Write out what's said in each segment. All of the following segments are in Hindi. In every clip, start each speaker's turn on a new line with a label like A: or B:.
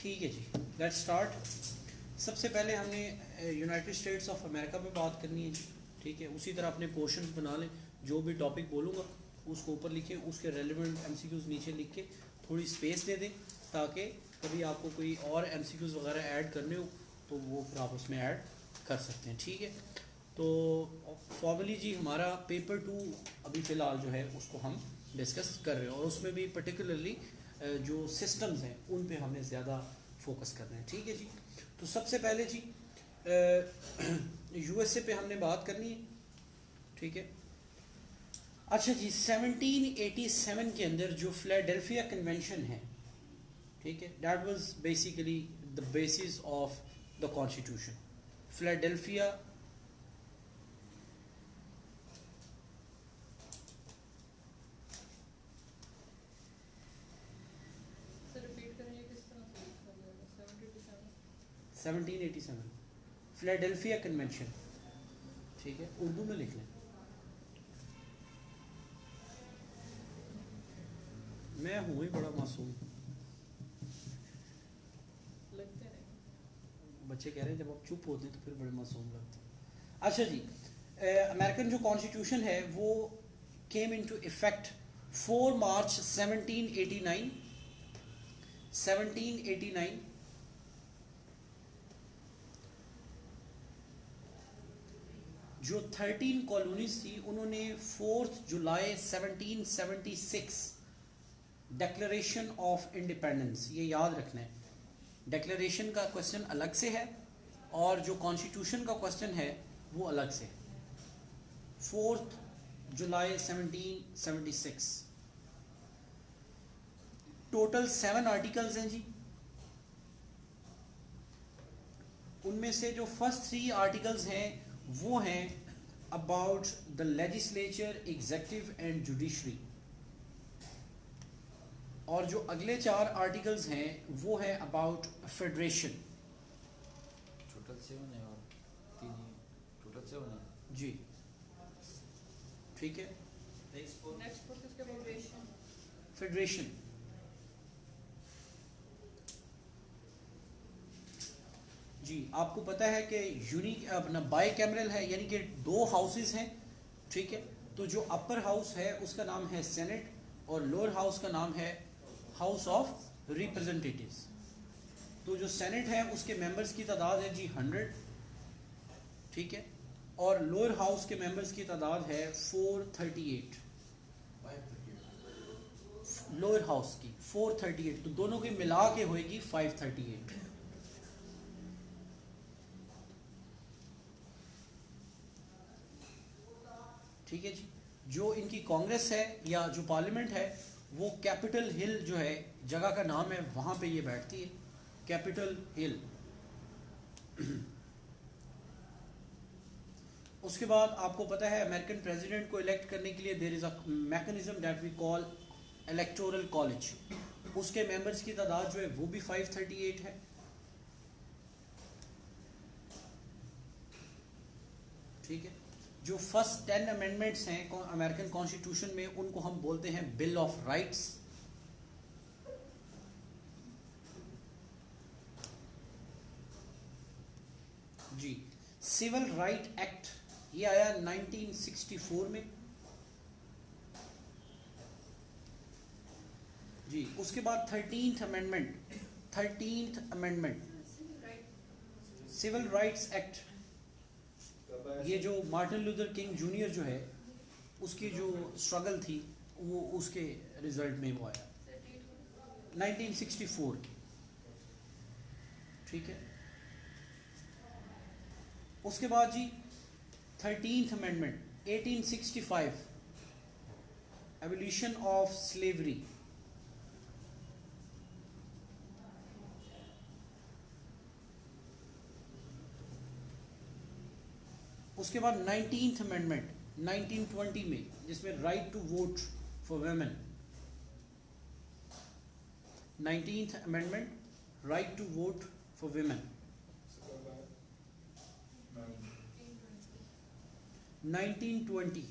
A: ठीक है जी, लेट्स स्टार्ट। सबसे पहले हमने यूनाइटेड स्टेट्स ऑफ अमेरिका पे बात करनी है जी, ठीक है। उसी तरह अपने क्वेश्चंस बना लें, जो भी टॉपिक बोलूँगा उसको ऊपर लिखें, उसके रेलिवेंट एमसीक्यूज़ नीचे लिख के थोड़ी स्पेस दे दें, ताकि कभी आपको कोई और एमसीक्यूज़ वगैरह ऐड करने हो तो वो फिर आप उसमें ऐड कर सकते हैं, ठीक है। तो फॉर्मली जी हमारा पेपर 2 अभी फ़िलहाल जो है उसको हम डिस्कस कर रहे हैं, और उसमें भी पर्टिकुलरली जो सिस्टम्स हैं उन पे हमने ज़्यादा फोकस करना है, ठीक है जी। तो सबसे पहले जी यूएसए पे हमने बात करनी है, ठीक है। अच्छा जी, 1787 के अंदर जो फिलाडेल्फिया कन्वेंशन है, ठीक है, that was basically the basis of the constitution. Philadelphia
B: repeat करेंगे किस तरह से लिखा जाएगा? 77
A: 1787 फिलाडेल्फिया कन्वेंशन, ठीक है, उर्दू में लिख लें। मैं हूँ ही बड़ा मासूम,
B: लगते नहीं।
A: बच्चे कह रहे हैं जब आप चुप होते हैं तो फिर बड़े मासूम लगते हैं। अच्छा जी, अमेरिकन जो कॉन्स्टिट्यूशन है वो केम इनटू इफेक्ट 4 मार्च 1789। 1789 जो 13 कॉलोनीज थी उन्होंने 4 जुलाई 1776 डिक्लेरेशन ऑफ इंडिपेंडेंस, ये याद रखना है। डिक्लेरेशन का क्वेश्चन अलग से है और जो कॉन्स्टिट्यूशन का क्वेश्चन है वो अलग से है। 4 जुलाई 1776। टोटल 7 आर्टिकल्स हैं जी। उनमें से जो फर्स्ट 3 आर्टिकल्स हैं वो हैं about the legislature, executive and judiciary, और जो अगले 4 आर्टिकल्स हैं वो है अबाउट फेडरेशन।
C: टोटल 7 है और 3 टोटल 7 है
A: जी, ठीक है।
B: नेक्स्ट पर किसके फेडरेशन?
A: फेडरेशन जी, आपको पता है कि यूनिक अपना बाई कैमरल है, यानी कि 2 हाउसेस हैं, ठीक है। तो जो अपर हाउस है उसका नाम है सेनेट और लोअर हाउस का नाम है हाउस ऑफ रिप्रेजेंटेटिव्स। तो जो सेनेट है उसके मेंबर्स की तादाद है जी 100, ठीक है, और लोअर हाउस के मेंबर्स की तादाद है 438। लोअर हाउस की 438, तो दोनों की मिला के होएगी 538। ठीक है जी। जो इनकी कांग्रेस है या जो पार्लियामेंट है वो कैपिटल हिल जो है जगह का नाम है, वहां पे ये बैठती है, कैपिटल हिल। उसके बाद आपको पता है अमेरिकन प्रेसिडेंट को इलेक्ट करने के लिए there is a mechanism that we call electoral college. उसके मेंबर्स की तादाद जो है वो भी 538 है, ठीक है। जो फर्स्ट 10 अमेंडमेंट्स हैं अमेरिकन कॉन्स्टिट्यूशन में उनको हम बोलते हैं बिल ऑफ राइट्स। जी, सिविल राइट एक्ट ये आया 1964 में जी। उसके बाद 13th amendment, 13th amendment civil rights act, ये जो मार्टिन लूथर किंग जूनियर जो है उसकी जो स्ट्रगल थी वो उसके रिजल्ट में वो आया 1964, ठीक है। उसके बाद जी 13th amendment 1865, abolition of slavery. उसके बाद 19th अमेंडमेंट 1920 में, जिसमें right to vote for women. 19th amendment right to vote for women. 1920।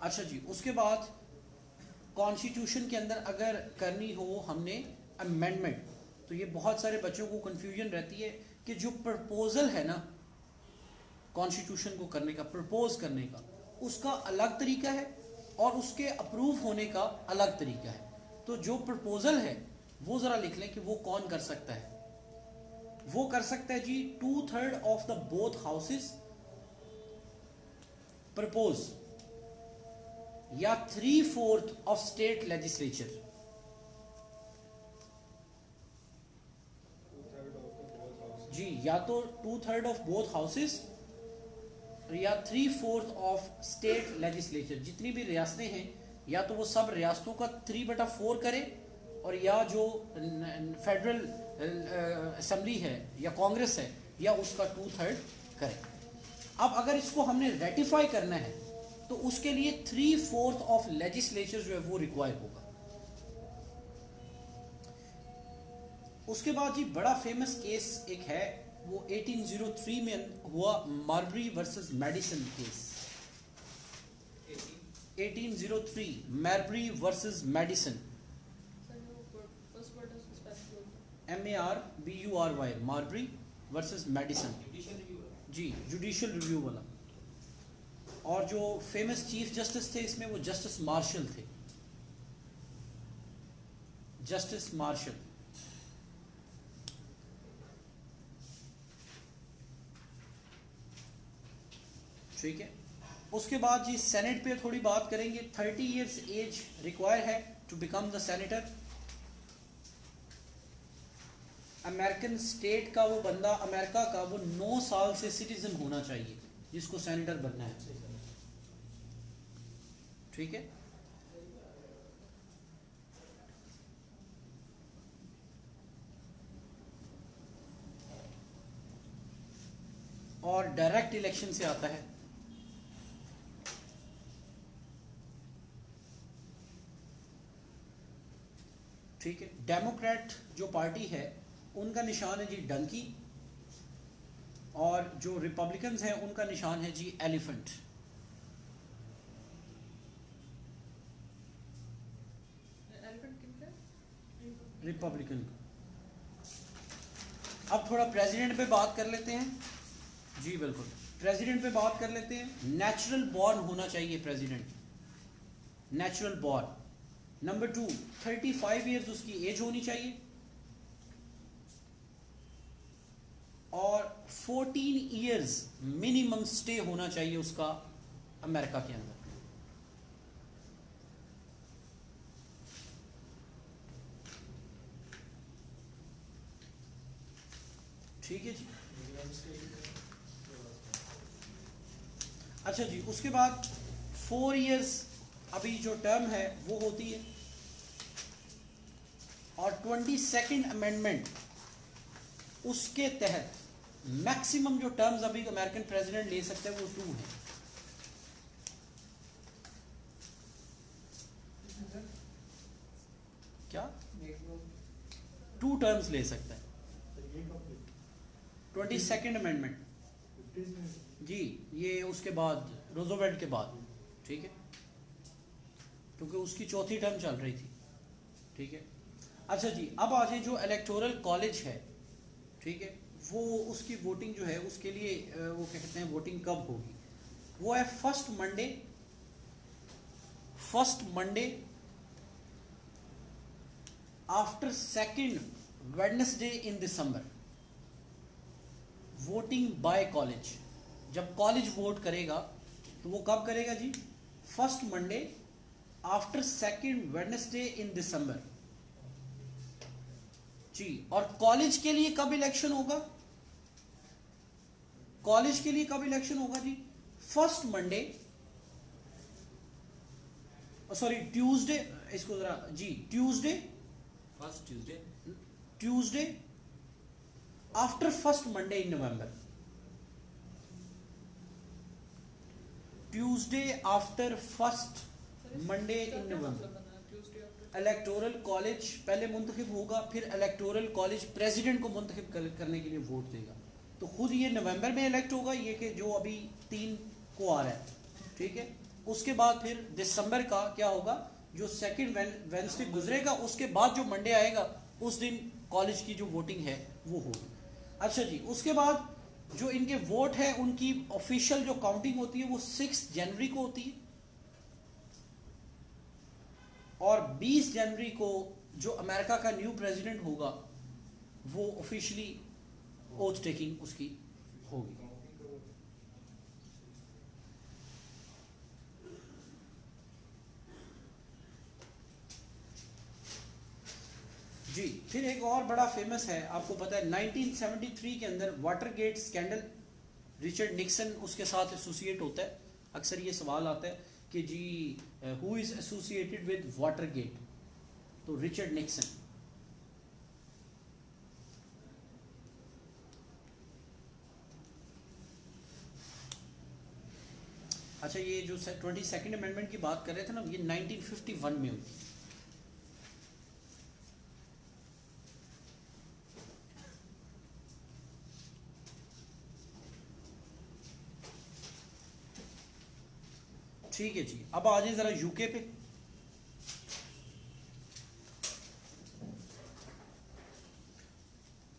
A: अच्छा जी, उसके बाद कॉन्स्टिट्यूशन के अंदर अगर करनी हो हमने अमेंडमेंट, तो ये बहुत सारे बच्चों को कंफ्यूजन रहती है कि जो प्रपोजल है ना कॉन्स्टिट्यूशन को करने का, प्रपोज करने का, उसका अलग तरीका है और उसके अप्रूव होने का अलग तरीका है। तो जो प्रपोजल है वो ज़रा लिख लें कि वो कौन कर सकता है। वो कर सकता है जी 2/3 of the both houses propose, या 3/4 ऑफ स्टेट लेजिस्लेचर। जी, या तो 2/3 ऑफ बोथ हाउसेस या 3/4 ऑफ स्टेट लेजिस्लेचर। जितनी भी रियासतें हैं या तो वो सब रियासतों का 3/4 करे, और या जो फेडरल असेंबली है या कांग्रेस है या उसका 2/3 करे। अब अगर इसको हमने रेटिफाई करना है तो उसके लिए 3/4 ऑफ लेजिस्लेचर जो है वो रिक्वायर होगा। उसके बाद जी बड़ा फेमस केस एक है, वो 1803 में हुआ Marbury versus Madison case. 1803 Marbury versus Madison,
B: first word उसको स्पेलिंग बोल दो।
A: MARBURY, Marbury versus Madison. जी, जुडिशियल रिव्यू वाला। और जो फेमस चीफ जस्टिस थे इसमें वो जस्टिस मार्शल थे, जस्टिस मार्शल। ठीक है। उसके बाद जी सेनेट पे थोड़ी बात करेंगे। 30 इयर्स एज रिक्वायर है to become the senator. American state का वो बंदा, अमेरिका का वो 9 साल से सिटीजन होना चाहिए जिसको सेनेटर बनना है। ठीक है। और डायरेक्ट इलेक्शन से आता है। ठीक है। डेमोक्रेट जो पार्टी है उनका निशान है जी डंकी, और जो रिपब्लिकन्स हैं उनका निशान है जी एलिफेंट।
B: एलिफेंट किनका है?
A: रिपब्लिकन। अब थोड़ा प्रेसिडेंट पे बात कर लेते हैं। जी बिल्कुल, प्रेसिडेंट पे बात कर लेते हैं। नेचुरल बॉर्न होना चाहिए president, natural born. Number 2, 35 years उसकी एज होनी चाहिए, और 14 इयर्स मिनिमम स्टे होना चाहिए उसका अमेरिका के अंदर। ठीक है जी। अच्छा जी, उसके बाद 4 इयर्स अभी जो टर्म है वो होती है, और 22nd अमेंडमेंट उसके तहत मैक्सिमम जो टर्म्स अभी अमेरिकन प्रेसिडेंट ले सकते हैं वो 2 है। क्या 2 टर्म्स ले सकता है 22nd अमेंडमेंट। जी, ये उसके बाद रोजोवेल्ट के बाद। ठीक है, क्योंकि उसकी 4थी टर्म चल रही थी। ठीक है। अच्छा जी, अब आ जाए जो इलेक्टोरल कॉलेज है। ठीक है, वो उसकी वोटिंग जो है उसके लिए वो क्या कहते हैं, वोटिंग कब होगी, वो है first Monday after 2nd Wednesday in December. Voting by college, जब कॉलेज वोट करेगा तो वो कब करेगा जी, first Monday after 2nd Wednesday in December. जी, और कॉलेज के लिए कब इलेक्शन होगा, कॉलेज के लिए कब इलेक्शन होगा जी, फर्स्ट मंडे, सॉरी ट्यूसडे, इसको जरा जी,
C: first
A: Tuesday after first Monday in November. Tuesday after first Monday in November. Electoral college पहले मुंतखब होगा, फिर इलेक्टोरल कॉलेज प्रेसिडेंट को मुंतखब करने के लिए वोट देगा। तो खुद ये नवंबर में इलेक्ट होगा, ये कि जो अभी 3 को आ रहा है। ठीक है। उसके बाद फिर दिसंबर का क्या होगा, जो सेकंड वेंसडे गुजरेगा उसके बाद जो मंडे आएगा उस दिन कॉलेज की जो वोटिंग है वो होगी। अच्छा जी, उसके बाद जो इनके वोट है उनकी ऑफिशियल जो काउंटिंग होती है वो 6 जनवरी को होती है, और 20 जनवरी को जो अमेरिका का न्यू प्रेसिडेंट होगा वो ऑफिशियली ओथ टेकिंग उसकी होगी। जी, फिर एक और बड़ा फेमस है, आपको पता है 1973 के अंदर वाटरगेट स्कैंडल, रिचर्ड निक्सन उसके साथ एसोसिएट होता है। अक्सर ये सवाल आता है कि जी who is associated with Watergate, तो रिचर्ड निक्सन। अच्छा, ये जो 22nd अमेंडमेंट की बात कर रहे थे ना, ये 1951 में हुई। ठीक है जी, अब आ जाए जरा यूके पे।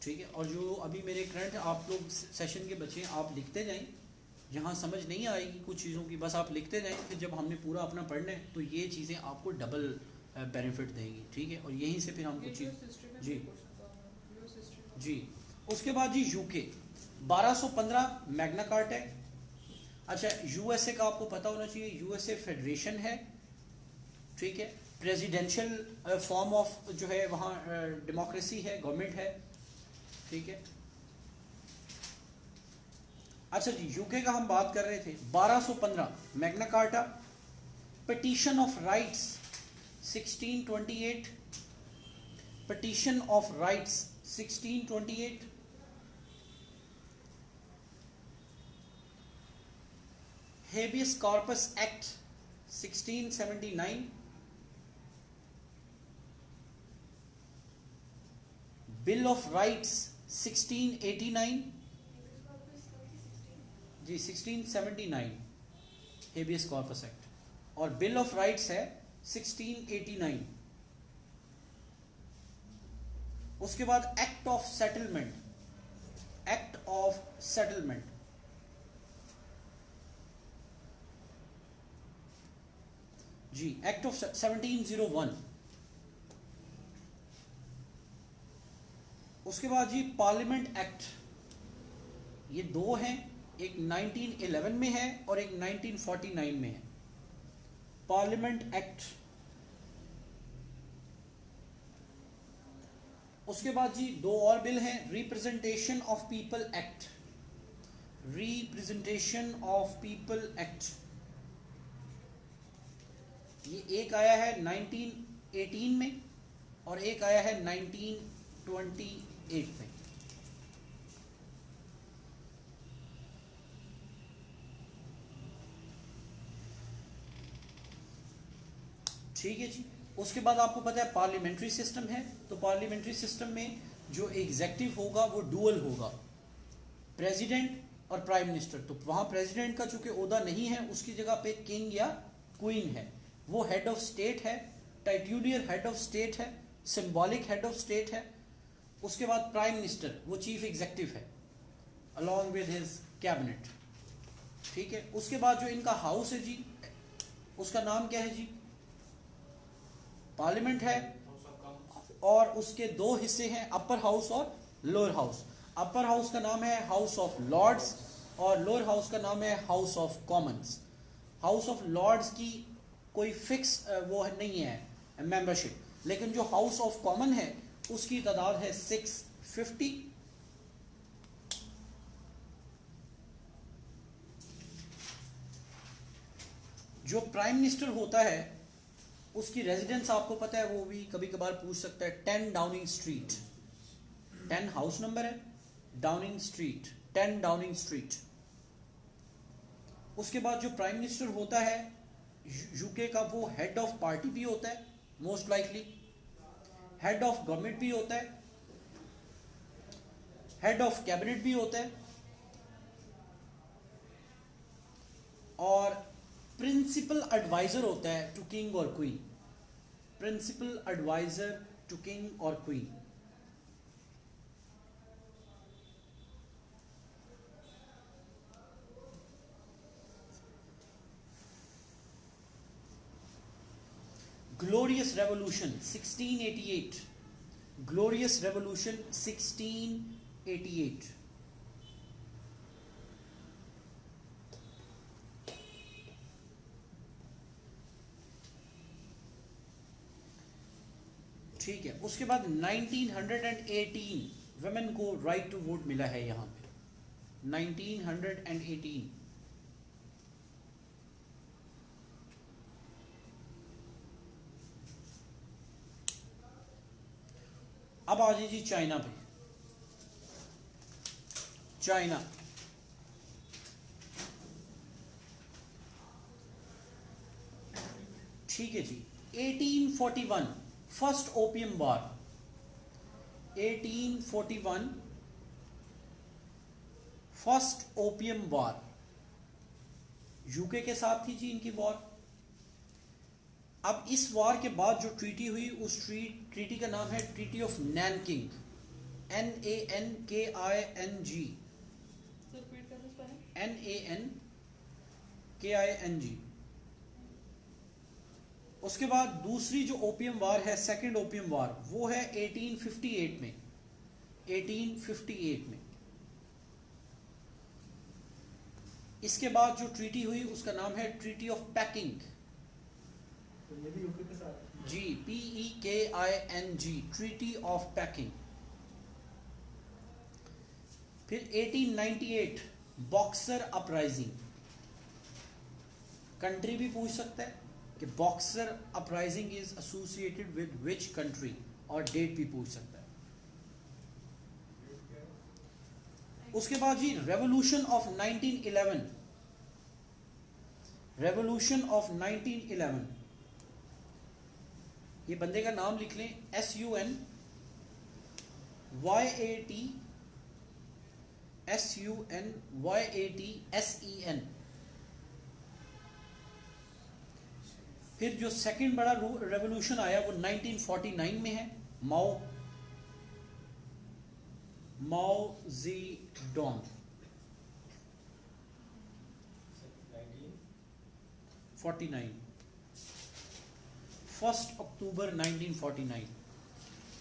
A: ठीक है, और जो अभी मेरे करंट आप लोग सेशन के बच्चे आप लिखते जाएं, जहाँ समझ नहीं आएगी कुछ चीज़ों की बस आप लिखते जाएं, फिर जब हमने पूरा अपना पढ़ना है तो ये चीज़ें आपको डबल बेनिफिट देंगी। ठीक है, और यहीं से फिर हम कुछ चीज़ जी जी। उसके बाद जी यूके 1215 मैग्ना कार्टा है। अच्छा, यूएसए का आपको पता होना चाहिए, यूएसए फेडरेशन है। ठीक है, प्रेसिडेंशियल फॉर्म ऑफ जो है वहाँ डेमोक्रेसी है, गवर्नमेंट है। ठीक है, अच्छा जी, यूके का हम बात कर रहे थे 1215 Magna Carta, petition of rights 1628, petition of rights 1628, habeas corpus act 1679, bill of rights 1689 जी, 1679 हेबियस कॉर्पस एक्ट, और बिल ऑफ राइट्स है 1689। उसके बाद act of settlement, act of settlement जी, एक्ट ऑफ 1701। उसके बाद जी पार्लियामेंट एक्ट, ये दो हैं, एक 1911 में है और एक 1949 में है, पार्लियामेंट एक्ट। उसके बाद जी दो और बिल हैं, representation of people act, representation of people act, ये एक आया है 1918 में और एक आया है 1928 में। ठीक है जी, उसके बाद आपको पता है पार्लियामेंट्री सिस्टम है, तो पार्लियामेंट्री सिस्टम में जो एग्जेक्टिव होगा वो डुअल होगा, प्रेसिडेंट और प्राइम मिनिस्टर। तो वहां प्रेसिडेंट का चूंकि ओहदा नहीं है, उसकी जगह पे किंग या क्वीन है, वो हेड ऑफ स्टेट है, टाइट्यूलियर हेड ऑफ स्टेट है, सिंबॉलिक हेड ऑफ स्टेट है। उसके बाद प्राइम मिनिस्टर वो चीफ एग्जेक्टिव है अलॉन्ग विद हिज कैबिनेट। ठीक है, उसके बाद जो इनका हाउस है जी, उसका नाम क्या है जी, पार्लियामेंट है, और उसके दो हिस्से हैं, अपर हाउस और लोअर हाउस। अपर हाउस का नाम है हाउस ऑफ लॉर्ड्स और लोअर हाउस का नाम है house of commons. House of lords की कोई फिक्स वो नहीं है मेंबरशिप, लेकिन जो हाउस ऑफ कॉमन है उसकी तादाद है 650। जो प्राइम मिनिस्टर होता है उसकी रेजिडेंस आपको पता है, वो भी कभी कभार पूछ सकता है, 10 डाउनिंग स्ट्रीट, 10 हाउस नंबर है, डाउनिंग स्ट्रीट, 10 डाउनिंग स्ट्रीट। उसके बाद जो प्राइम मिनिस्टर होता है यूके का, वो हेड ऑफ पार्टी भी होता है, most likely head of government भी होता है, हेड ऑफ कैबिनेट भी होता है, और प्रिंसिपल एडवाइजर होता है टू किंग और queen. principal advisor to king or queen? Glorious Revolution 1688. Glorious Revolution 1688. ठीक है, उसके बाद 1918 वुमेन को राइट टू वोट मिला है यहाँ पे 1918। अब आ जाइए चाइना पे। चाइना ठीक है जी। 1841 फर्स्ट ओपियम वार। 1841 फर्स्ट ओपियम वार यूके के साथ थी जी इनकी वॉर। अब इस वार के बाद जो ट्रीटी हुई उस ट्रीटी का नाम है ट्रीटी ऑफ नैनकिंग। NANKING। NANKING। उसके बाद दूसरी जो ओपियम वार है, सेकंड ओपियम वार, वो है 1858 में। 1858 में इसके बाद जो ट्रीटी हुई उसका नाम है ट्रीटी ऑफ पैकिंग। जी, PEKING, ट्रीटी ऑफ पैकिंग। फिर 1898 बॉक्सर अपराइजिंग। कंट्री भी पूछ सकता है कि boxer uprising is associated with which country, और डेट भी पूछ सकता है। उसके बाद जी रेवोल्यूशन ऑफ 1911। रेवोल्यूशन ऑफ 1911, ये बंदे का नाम लिख लें, SUNYAT SUNYATSEN। फिर जो सेकंड बड़ा रेवोल्यूशन आया वो 1949 में है, माओ ज़ेडोंग। 49 1 अक्टूबर 1949।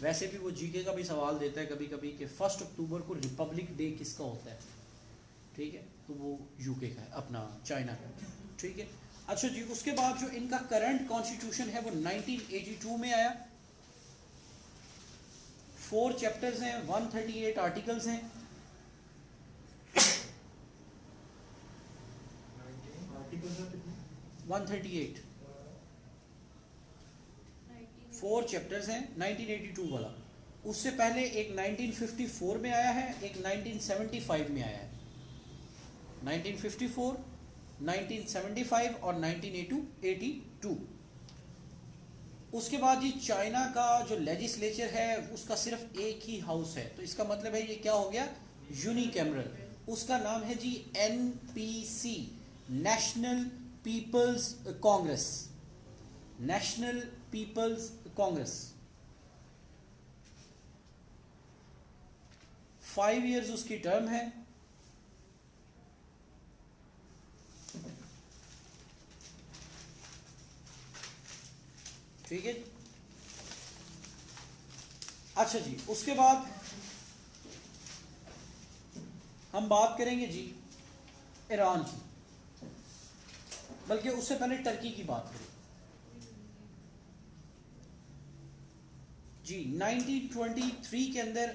A: वैसे भी वो जीके का भी सवाल देता है कभी कभी कि 1 अक्टूबर को रिपब्लिक डे किसका होता है। ठीक है, तो वो यूके का है, अपना चाइना का। ठीक है, अच्छा जी। उसके बाद जो इनका करंट कॉन्स्टिट्यूशन है वो 1982 में आया। 4 चैप्टर्स हैं, 138 आर्टिकल्स हैं। 138 4 चैप्टर्स हैं, 1982 वाला। उससे पहले एक 1954 में आया है, एक 1975 में आया है। 1954, 1975 और 1982। उसके बाद जी चाइना का जो लेजिस्लेचर है उसका सिर्फ एक ही हाउस है, तो इसका मतलब है ये क्या हो गया, यूनिकैमरल। उसका नाम है जी NPC, national people's congress. National people's congress. 5 years उसकी टर्म है। ठीक है। अच्छा जी, उसके बाद हम बात करेंगे जी ईरान की, बल्कि उससे पहले टर्की की बात करें जी। 1923 के अंदर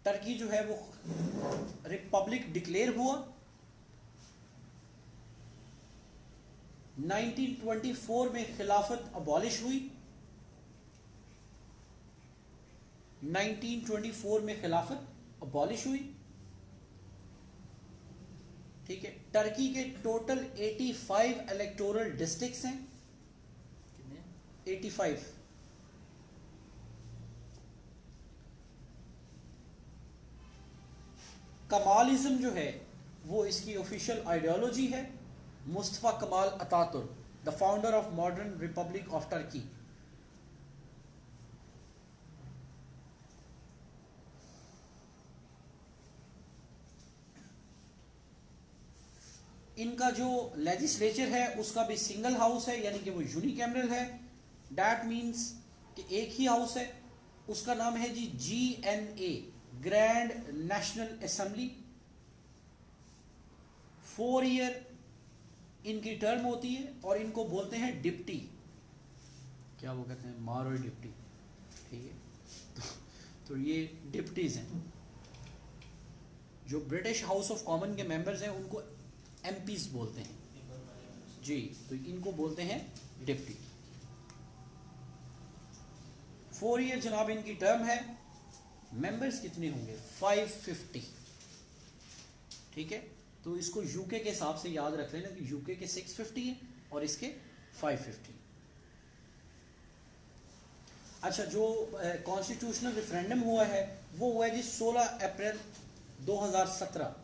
A: टर्की जो है वो रिपब्लिक डिक्लेयर हुआ। 1924 में खिलाफत अबॉलिश हुई। 1924 में खिलाफत अबॉलिश हुई। ठीक है। टर्की के टोटल 85 इलेक्टोरल डिस्ट्रिक्ट्स हैं।
C: कितने?
A: 85। कमालिज्म जो है वो इसकी ऑफिशियल आइडियोलॉजी है। Mustafa Kemal Ataturk the founder of modern Republic of Turkey. इनका जो लेजिस्लेचर है उसका भी सिंगल हाउस है, यानी कि वो यूनिकैमरल है। डैट मीन्स कि एक ही हाउस है। उसका नाम है जी GNA, grand national assembly. 4 year इनकी टर्म होती है और इनको बोलते हैं डिप्टी। क्या वो कहते हैं, मारो डिप्टी, ठीक है। तो ये डिप्टीज हैं। जो ब्रिटिश हाउस ऑफ कॉमन के मेंबर्स हैं उनको MPs बोलते हैं जी, तो इनको बोलते हैं डिप्टी। 4 ईयर जनाब इनकी टर्म है। मेंबर्स कितने होंगे, 550, ठीक है। तो इसको यूके के हिसाब से याद रख लेना कि यूके के 650 है और इसके 550। अच्छा, जो कॉन्स्टिट्यूशनल रेफरेंडम हुआ है वो हुआ है जी 16 अप्रैल 2017,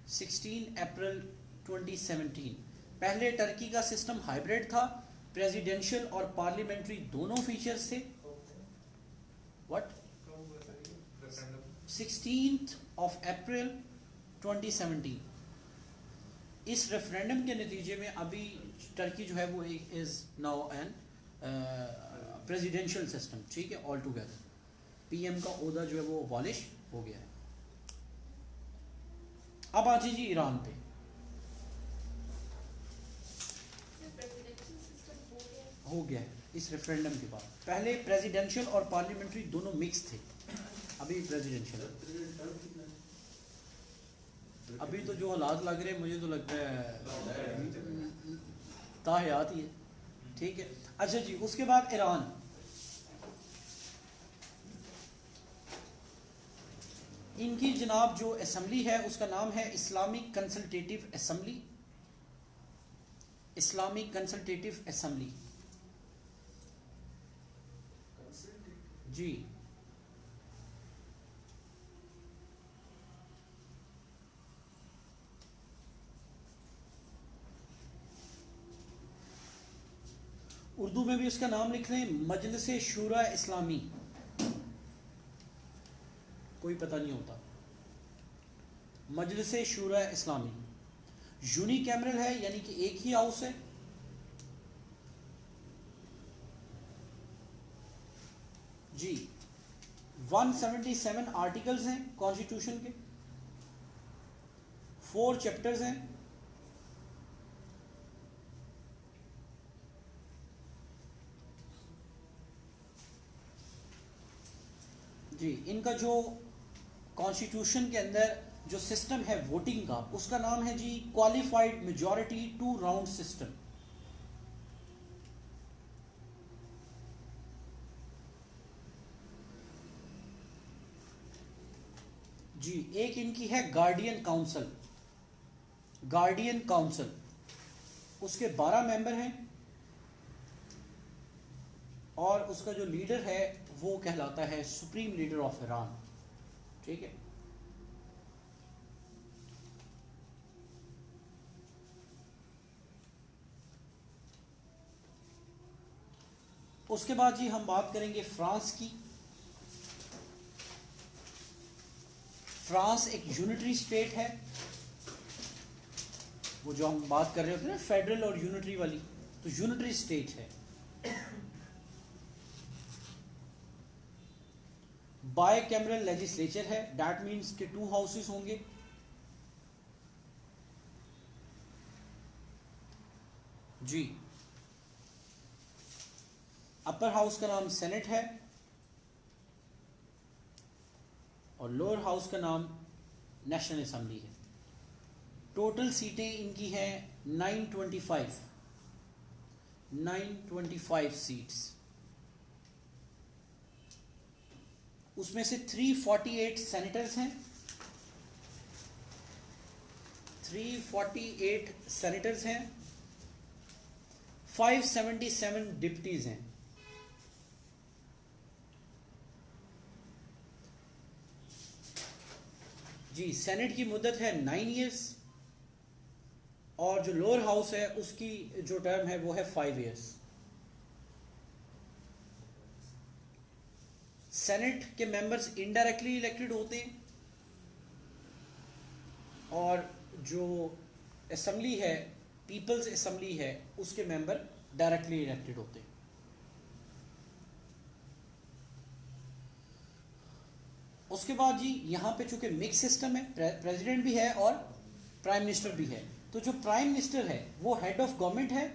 A: 16 अप्रैल 2017। पहले टर्की का सिस्टम हाइब्रिड था, प्रेसिडेंशियल और पार्लियामेंट्री दोनों फीचर्स थे। What, 16th of April 2017। इस रेफरेंडम के नतीजे में अभी टर्की जो है वो is now an presidential system, ठीक है, ऑल टुगेदर। PM का ओहदा जो है वो अबॉलिश हो गया है। अब आ जी ईरान पे। हो गया है इस रेफरेंडम के बाद। पहले प्रेसिडेंशियल और पार्लियामेंट्री दोनों मिक्स थे, अभी प्रेसिडेंशियल। अभी तो जो हालात लग रहे हैं मुझे तो लगता है ताहयात ही है, ठीक है। अच्छा जी, उसके बाद ईरान। इनकी जनाब जो असेंबली है उसका नाम है Islamic consultative assembly, Islamic consultative assembly जी। उर्दू में भी उसका नाम लिख लें, मजलिस शूरा इस्लामी। कोई पता नहीं होता, मजलिस शूरा इस्लामी। यूनिकैमरल है, यानी कि एक ही हाउस है। जी, 177 आर्टिकल्स हैं कॉन्स्टिट्यूशन के, 4 चैप्टर्स हैं। जी, इनका जो कॉन्स्टिट्यूशन के अंदर जो सिस्टम है वोटिंग का, उसका नाम है जी क्वालिफाइड मेजॉरिटी 2 राउंड सिस्टम। जी, एक इनकी है गार्डियन काउंसिल, गार्डियन काउंसिल। उसके 12 मेंबर हैं और उसका जो लीडर है वो कहलाता है सुप्रीम लीडर ऑफ ईरान, ठीक है। उसके बाद जी हम बात करेंगे फ्रांस की। फ्रांस एक यूनिटरी स्टेट है, वो जो हम बात कर रहे होते हैं ना फेडरल और यूनिटरी वाली, तो यूनिटरी स्टेट है। बाय कैमरल लेजिस्लेचर है, दैट मीन्स के 2 हाउसेस होंगे। जी, अपर हाउस का नाम सेनेट है और लोअर हाउस का नाम नेशनल असेंबली है। टोटल सीटें इनकी हैं 925 सीट्स। उसमें से 348 सेनेटर्स हैं, 348 सेनेटर्स हैं, 577 डिप्टीज हैं। जी, सेनेट की मुद्दत है 9 इयर्स और जो लोअर हाउस है उसकी जो टर्म है वो है 5 इयर्स। सेनेट के मेंबर्स इनडायरेक्टली इलेक्टेड होते हैं और जो असेंबली है, पीपल्स असेंबली है, उसके मेंबर डायरेक्टली इलेक्टेड होते हैं। उसके बाद जी यहाँ पे चूंकि मिक्स सिस्टम है, प्रेसिडेंट भी है और प्राइम मिनिस्टर भी है, तो जो प्राइम मिनिस्टर है वो हेड ऑफ गवर्नमेंट है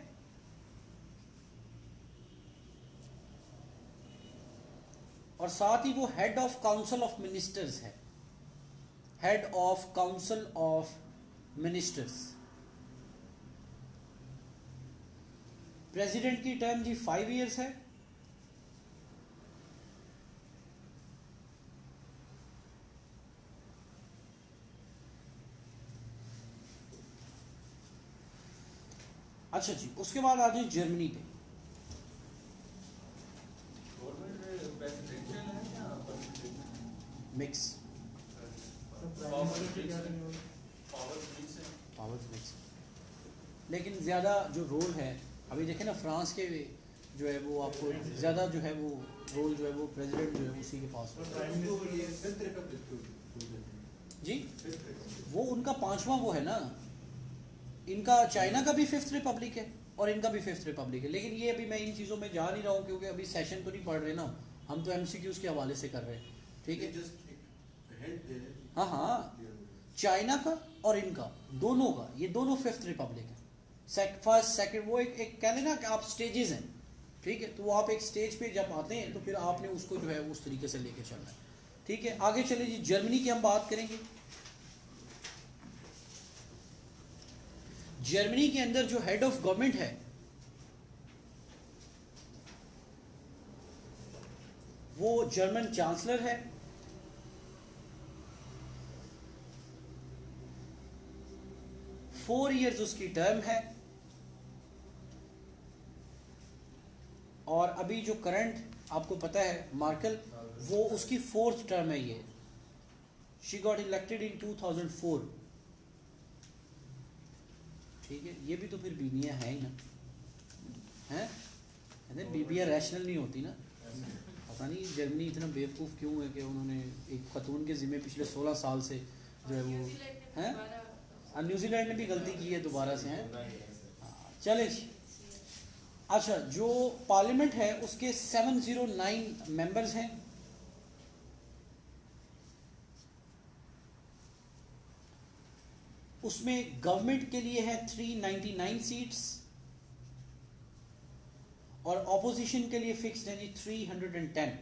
A: और साथ ही वो head of council of ministers है, head of council of ministers. President की टर्म जी 5 इयर्स है। अच्छा जी, उसके बाद आ जाए जर्मनी पे। मिक्स पावर्स मिक्स, लेकिन ज़्यादा जो रोल है अभी देखें ना, फ्रांस के जो है वो आपको ज़्यादा जो है वो रोल जो है वो प्रेसिडेंट जो है उसी के पास जी, वो उनका 5वां वो है ना। इनका चाइना का भी 5th रिपब्लिक है और इनका भी 5th रिपब्लिक है, लेकिन ये अभी मैं इन चीज़ों में जा नहीं रहा हूँ क्योंकि अभी सेशन तो नहीं पढ़ रहे ना, हम तो MCQs के हवाले से कर रहे हैं, ठीक है। हाँ हाँ, चाइना का और इनका दोनों का, ये दोनों 5th रिपब्लिक है। फर्स्ट सेकंड वो एक कह लेना कि आप स्टेजेस हैं, ठीक है, तो वो आप एक स्टेज पे जब आते हैं तो फिर आपने उसको जो है उस तरीके से लेके चलना है, ठीक है। आगे चले जी, जर्मनी की हम बात करेंगे। जर्मनी के अंदर जो हेड ऑफ गवर्नमेंट है वो जर्मन चांसलर है। फोर इयर्स उसकी टर्म है और अभी जो करंट आपको पता है मार्कल, वो उसकी 4th टर्म है ये। शी गॉट इलेक्टेड इन 2004, ठीक है। ये भी तो फिर बीबियाँ हैं ही ना, हैं, कहते बीबियाँ रैशनल नहीं होती ना। पता नहीं जर्मनी इतना बेवकूफ़ क्यों है कि उन्होंने एक खतून के ज़िम्मे पिछले 16 साल से जो है वो हैं। न्यूजीलैंड ने भी गलती की है दोबारा से, हैं। चले, अच्छा, जो पार्लियामेंट है उसके 709 मेंबर्स हैं। उसमें गवर्नमेंट के लिए है 399 सीट्स और ऑपोजिशन के लिए फिक्स्ड है जी 310।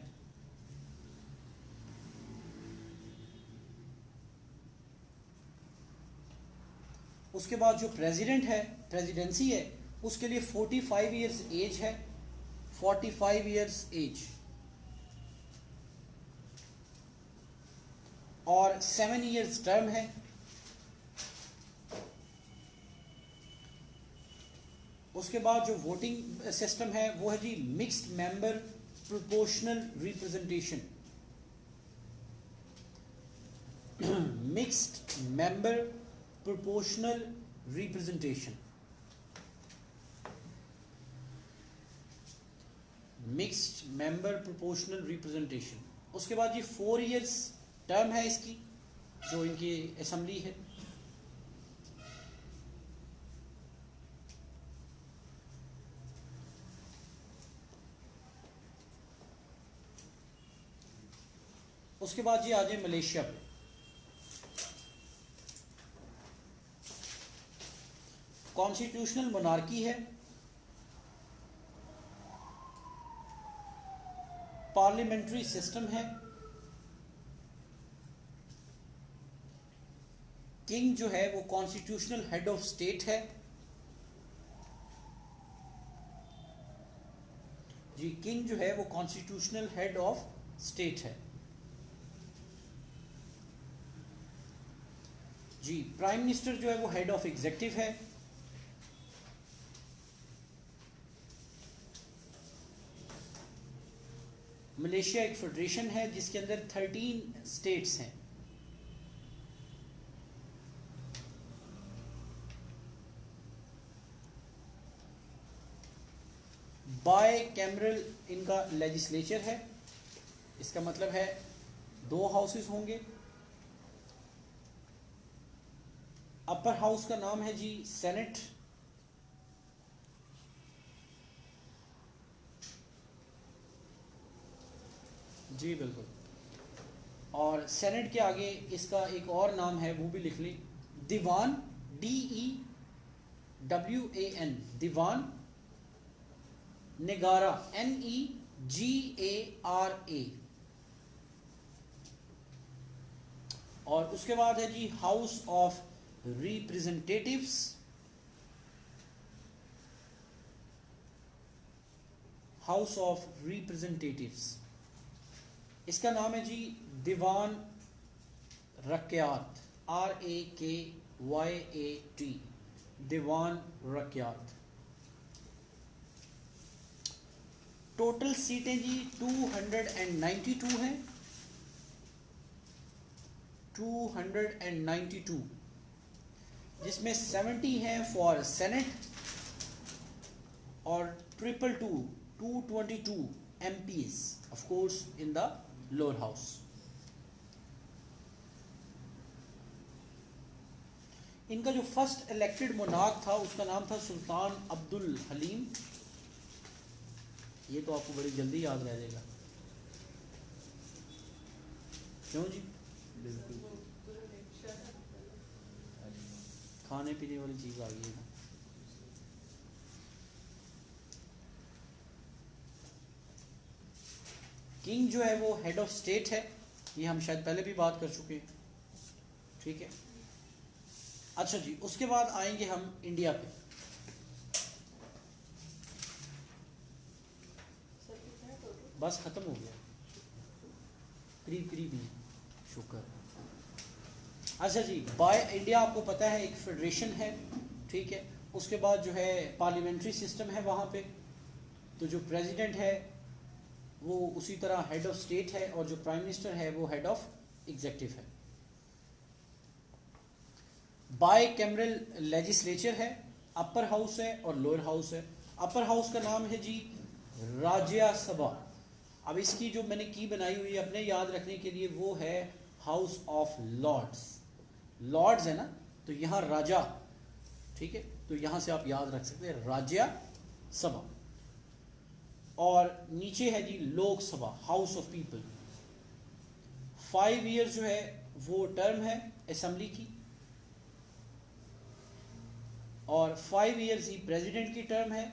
A: उसके बाद जो प्रेसिडेंट है, प्रेसिडेंसी है, उसके लिए 45 इयर्स एज है, 45 इयर्स एज और 7 इयर्स टर्म है। उसके बाद जो वोटिंग सिस्टम है वो है जी mixed member proportional representation. Mixed member proportional representation, mixed member proportional representation. उसके बाद जी 4 इयर्स टर्म है इसकी, जो इनकी असेंबली है। उसके बाद जी आ जाए मलेशिया पे। कॉन्स्टिट्यूशनल मोनार्की है, पार्लियामेंट्री सिस्टम है। किंग जो है वो कॉन्स्टिट्यूशनल हेड ऑफ स्टेट है जी, किंग जो है वो कॉन्स्टिट्यूशनल हेड ऑफ स्टेट है जी। प्राइम मिनिस्टर जो है वो हेड ऑफ एग्जीक्यूटिव है। मलेशिया एक फेडरेशन है जिसके अंदर 13 स्टेट्स हैं। बाय कैमरल इनका लेजिस्लेचर है, इसका मतलब है 2 हाउसेस होंगे। अपर हाउस का नाम है जी सेनेट, जी बिल्कुल, और सेनेट के आगे इसका एक और नाम है वो भी लिख लें, दीवान, DEWAN, दीवान, निगारा, NEGARA, और उसके बाद है जी house of representatives, house of representatives, इसका नाम है जी दीवान रक्यात, RAKYAT, दीवान रक्यात। टोटल सीटें जी 292 हैं, 292, जिसमें 70 हैं फॉर सेनेट और 222 MPs of course in the lower house. इनका जो फर्स्ट इलेक्टेड मोनार्क था उसका नाम था सुल्तान अब्दुल हलीम, ये तो आपको बड़ी जल्दी याद रह जाएगा, क्यों जी?
C: बिल्कुल।
A: खाने पीने वाली चीज आ गई है ना। किंग जो है वो हेड ऑफ स्टेट है, ये हम शायद पहले भी बात कर चुके हैं, ठीक है। अच्छा जी, उसके बाद आएंगे हम इंडिया पे। बस खत्म हो गया, करीब करीब ही, शुक्र। अच्छा जी, बाय इंडिया आपको पता है एक फेडरेशन है, ठीक है। उसके बाद जो है पार्लियामेंट्री सिस्टम है वहाँ पे, तो जो प्रेसिडेंट है वो उसी तरह हेड ऑफ स्टेट है, और जो प्राइम मिनिस्टर है वो हेड ऑफ एग्जीक्यूटिव है। बाय कैमरल लेजिस्लेचर है, अपर हाउस है और लोअर हाउस है। अपर हाउस का नाम है जी राज्यसभा। अब इसकी जो मैंने की बनाई हुई है अपने याद रखने के लिए, वो है हाउस ऑफ लॉर्ड्स। लॉर्ड्स है ना, तो यहाँ राजा, ठीक है, तो यहाँ से आप याद रख सकते हैं राज्यसभा। और नीचे है जी Lok Sabha, house of people. 5 year जो है वो टर्म है असेंबली की, और 5 ईयर्स ही प्रेसिडेंट की टर्म है।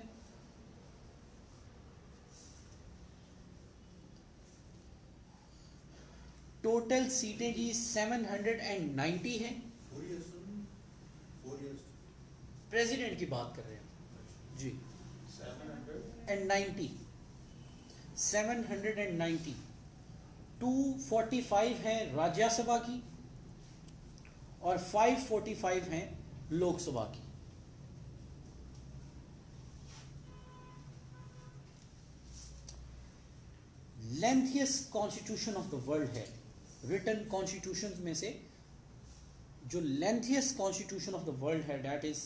A: टोटल सीटें जी 790 हैं।
D: 4 years
A: प्रेसिडेंट की बात कर रहे हैं जी।
D: 790
A: 790 245 हैं राज्यसभा की और 545 हैं लोकसभा की। Lengthiest constitution of the world है, रिटन कॉन्स्टिट्यूशन में से जो lengthiest constitution of the world है, that is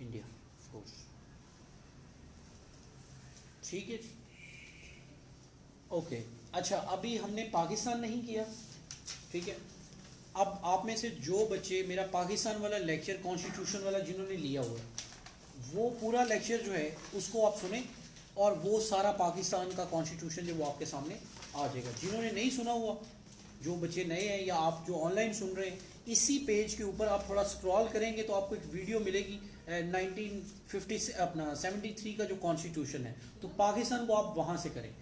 A: India, of course, ठीक है जी, ओके। अच्छा, अभी हमने पाकिस्तान नहीं किया, ठीक है। अब आप में से जो बच्चे मेरा पाकिस्तान वाला लेक्चर कॉन्स्टिट्यूशन वाला जिन्होंने लिया हुआ है, वो पूरा लेक्चर जो है उसको आप सुने, और वो सारा पाकिस्तान का कॉन्स्टिट्यूशन जो वो आपके सामने आ जाएगा। जिन्होंने नहीं सुना हुआ, जो बच्चे नए हैं या आप जो ऑनलाइन सुन रहे हैं, इसी पेज के ऊपर आप थोड़ा स्क्रॉल करेंगे तो आपको एक वीडियो मिलेगी 1950 अपना 73 का जो कॉन्स्टिट्यूशन है, तो पाकिस्तान को आप वहाँ से करें,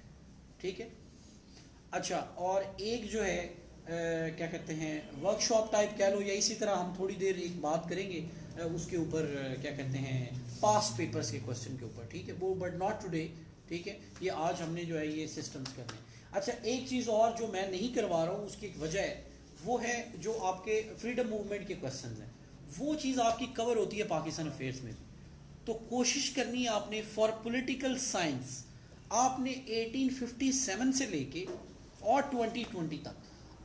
A: ठीक है। अच्छा, और एक जो है क्या कहते हैं वर्कशॉप टाइप कह लो, या इसी तरह हम थोड़ी देर एक बात करेंगे उसके ऊपर क्या कहते हैं पास्ट पेपर्स के क्वेश्चन के ऊपर, ठीक है, वो बट नॉट टुडे, ठीक है। ये आज हमने जो है ये सिस्टम्स करने हैं। अच्छा, एक चीज़ और जो मैं नहीं करवा रहा हूँ उसकी एक वजह है, वो है जो आपके फ्रीडम मूवमेंट के क्वेश्चन हैं, वो चीज़ आपकी कवर होती है पाकिस्तान अफेयर्स में, तो कोशिश करनी है आपने फॉर पॉलिटिकल साइंस, आपने 1857 से लेके और 2020 तक,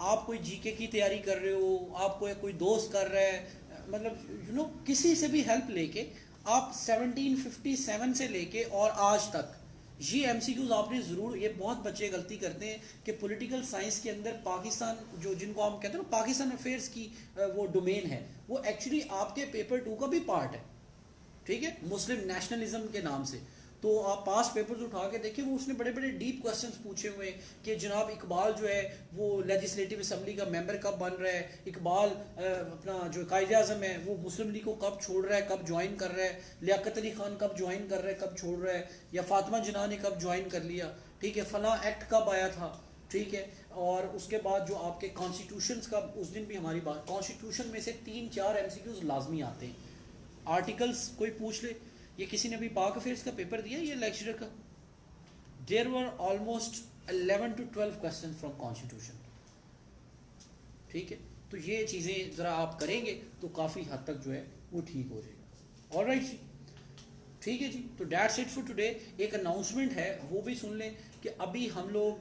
A: आप कोई जीके की तैयारी कर रहे हो, आपको कोई दोस्त कर रहा है, मतलब किसी से भी हेल्प लेके आप 1757 से लेके और आज तक ये एमसीक्यूज आपने ज़रूर, ये बहुत बच्चे गलती करते हैं कि पॉलिटिकल साइंस के अंदर पाकिस्तान, जो जिनको हम कहते हैं ना पाकिस्तान अफेयर्स की वो डोमेन है, वो एक्चुअली आपके पेपर 2 का भी पार्ट है, ठीक है, मुस्लिम नेशनलिज्म के नाम से। तो आप पास्ट पेपर्स उठा के देखिए, वो उसने बड़े बड़े डीप क्वेश्चंस पूछे हुए हैं कि जनाब इकबाल जो है वो लेजिस्लेटिव असम्बली का मेंबर कब बन रहा है, इकबाल अपना जो कायदे आज़म है वो मुस्लिम लीग को कब छोड़ रहा है, कब ज्वाइन कर रहा है, लियाकत अली खान कब ज्वाइन कर रहा है, कब छोड़ रहा है, या फातिमा जिन्ना ने कब ज्वाइन कर लिया, ठीक है, फला एक्ट कब आया था, ठीक है। और उसके बाद जो आपके कॉन्स्टिट्यूशन का, उस दिन भी हमारी बात, कॉन्स्टिट्यूशन में से 3-4 MCQs लाजमी आते हैं। आर्टिकल्स कोई पूछ ले, ये किसी ने भी पाक अफेयर्स का पेपर दिया, ये लेक्चरर का, there were almost 11 to 12 question from constitution, ठीक है। तो ये चीज़ें ज़रा आप करेंगे तो काफ़ी हद तक जो है वो ठीक हो जाएगा। ऑलराइट जी, ठीक है जी। तो दैट्स इट फॉर टुडे। एक अनाउंसमेंट है वो भी सुन लें कि अभी हम लोग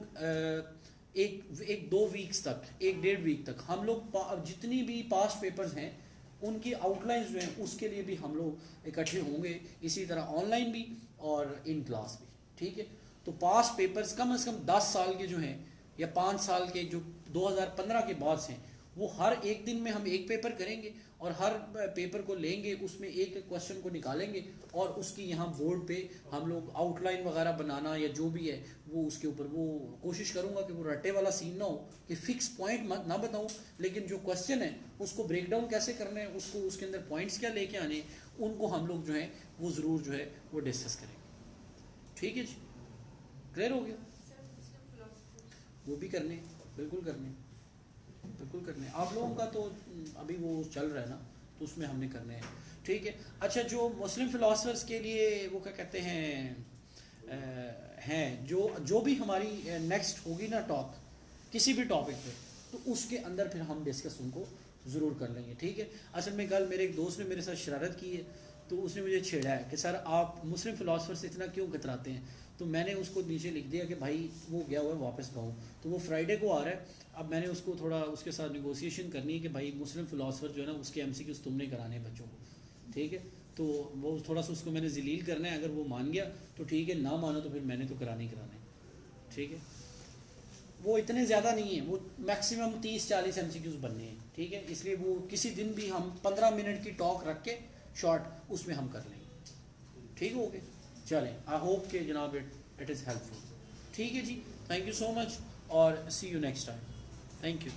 A: एक 2 वीक्स तक, 1-1.5 वीक तक हम लोग जितनी भी पास्ट पेपर्स हैं उनकी आउटलाइंस जो हैं उसके लिए भी हम लोग इकट्ठे होंगे, इसी तरह ऑनलाइन भी और इन क्लास भी, ठीक है। तो पास्ट पेपर्स कम से कम 10 साल के जो हैं या 5 साल के जो 2015 के बाद हैं, वो हर एक दिन में हम एक पेपर करेंगे और हर पेपर को लेंगे, उसमें एक क्वेश्चन को निकालेंगे और उसकी यहाँ बोर्ड पे हम लोग आउटलाइन वगैरह बनाना या जो भी है वो उसके ऊपर, वो कोशिश करूँगा कि वो रट्टे वाला सीन ना हो कि फिक्स पॉइंट मत ना बताऊँ, लेकिन जो क्वेश्चन है उसको ब्रेक डाउन कैसे करना है, उसको उसके अंदर पॉइंट्स क्या लेके आने हैं, उनको हम लोग जो है वो ज़रूर जो है वो डिस्कस करेंगे, ठीक है जी। क्लियर हो गया? वो भी करने, बिल्कुल करने, बिल्कुल करने। आप लोगों का तो अभी वो चल रहा है ना, तो उसमें हमने करने हैं, ठीक है। अच्छा, जो मुस्लिम फ़िलासफ़र्स के लिए वो क्या कहते हैं जो भी हमारी नेक्स्ट होगी ना टॉक किसी भी टॉपिक पे, तो उसके अंदर फिर हम डिस्कस उनको ज़रूर कर लेंगे, ठीक है। असल में कल मेरे एक दोस्त ने मेरे साथ शरारत की है, तो उसने मुझे छेड़ा है कि सर आप मुस्लिम फ़िलासफ़र से इतना क्यों कतराते हैं। तो मैंने उसको नीचे लिख दिया कि भाई वो गया हुआ है वापस गाँव, तो वो फ्राइडे को आ रहा है। अब मैंने उसको थोड़ा उसके साथ नेगोशिएशन करनी है कि भाई मुस्लिम फ़िलासफ़र जो है ना उसके MCQs तुमने कराने हैं बच्चों को, ठीक है। तो वो थोड़ा सा उसको मैंने जलील करना है, अगर वो मान गया तो ठीक है, ना मानो तो फिर मैंने तो कराने ही कराने, ठीक है। वो इतने ज़्यादा नहीं है, वो मैक्सिमम 30-40 MCQs बनने हैं, ठीक है। इसलिए वो किसी दिन भी हम 15 मिनट की टॉक रख के शॉर्ट उसमें हम कर लेंगे, ठीक हो गए। चलें, आई होप के जनाब इट इज़ हेल्पफुल, ठीक है जी। थैंक यू सो मच और see you next time. Thank you.